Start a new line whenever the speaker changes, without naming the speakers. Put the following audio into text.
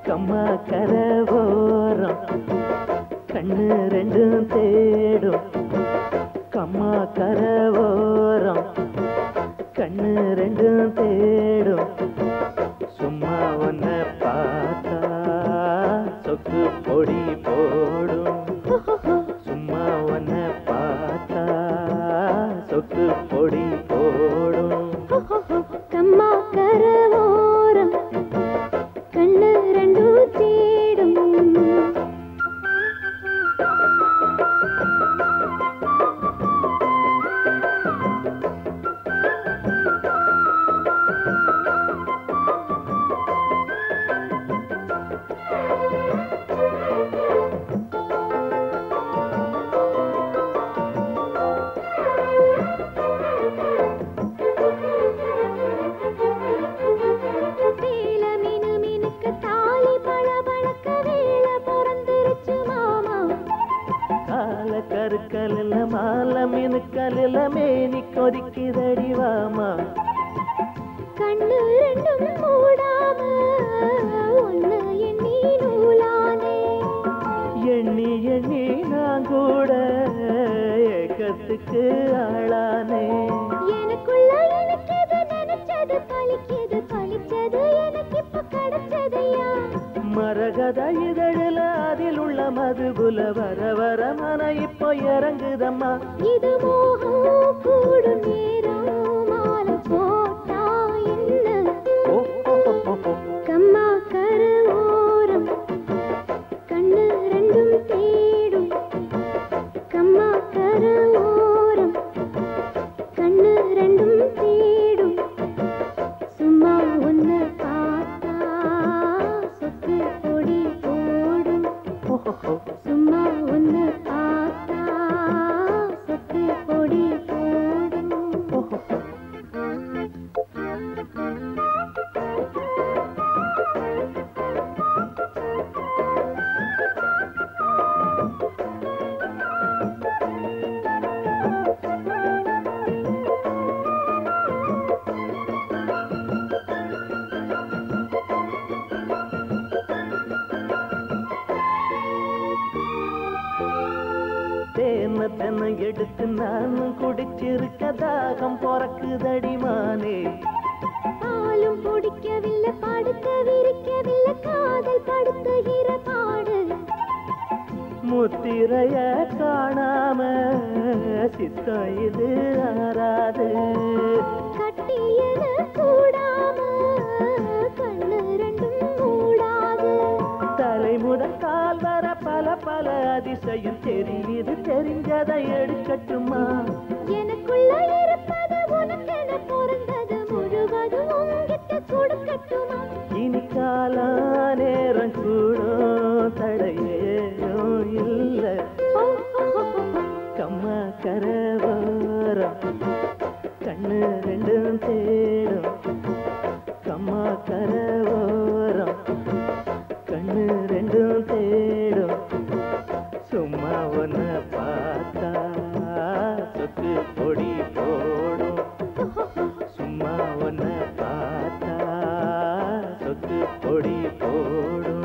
கம்மா கரவோரம் கண்ணு ரெண்டும் தேடும் கம்மா கரவோரம் கண்ணு ரெண்டும் தேடும் சும்மா ஒன்ன பார்த்தா சொக்கு பொடி போடும் சும்மா ஒன்ன பார்த்தா சொக்கு பொடி போடும்
கம்மா கரவோரம் கண்ணு ரெண்டும் தேடும்
கருக்கலில் மாலை மினுக்கலில் மேனி கொதிக்குதடி வாமா
கண்ணு ரெண்டும் மூடாம ஒன்னு எண்ணி நூலானே
எண்ணி எண்ணி நான் கூட ஏக்கத்துக்கு ஆளானே
எனக்குள்ள எனக்கு எது நினைச்சது பலிச்சது பலிச்சது எனக்கு இப்ப கிடைச்சதையா
மரகத இதழில் அதில் உள்ள மதுபுல வர வர மன இப்போ இறங்குதம்மா
இது மோகம் கூடும் நேரம் மாலை போட்டா என்ன கம்மா கரவோரம் கண்ணு ரெண்டும் தேடும் கம்மா கரவோரம் கண்ணு ரெண்டும் தேடும் சும்மா ஒன்னு பார்த்தா சொக்கு பொடி போடும் சும்மா ஒன்னு பார்த்தா சொக்கு பொடி போடும்
தேன தென்னை எடுத்து நானும் குடிச்சிருக்க தாகம் பொறக்குதடிமானே
பாலும் பிடிக்கவில்லை படுக்க விரிக்கவில்லை காதல் படுத்துகிற பாடு
முத்திரைய காணாம சித்தம் இது ஆறாது
கட்டியன கூடாம கண்ணு ரெண்டும் மூடாது
தலை முதல் கால் வர பல பல அதிசயம் தெரியுது தெரிஞ்சதை எடுக்கட்டுமா
எனக்குள்ள இருப்பது உனக்கென பிறந்தது முழுவதும் உங்கிட்ட கொடுக்கட்டுமா
இனி காலா நேரம் கூடும் தடையேனும் இல்லை கம்மா கரவோரம் கண்ணு ரெண்டும் தேடும் கம்மா கரவோரம் கண்ணு ரெண்டும் தேடும் சும்மா ஒன்ன பார்த்தா சொக்கு பொடி போடும் சும்மா ஒன்ன பார்த்தா சொக்கு பொடி போடும்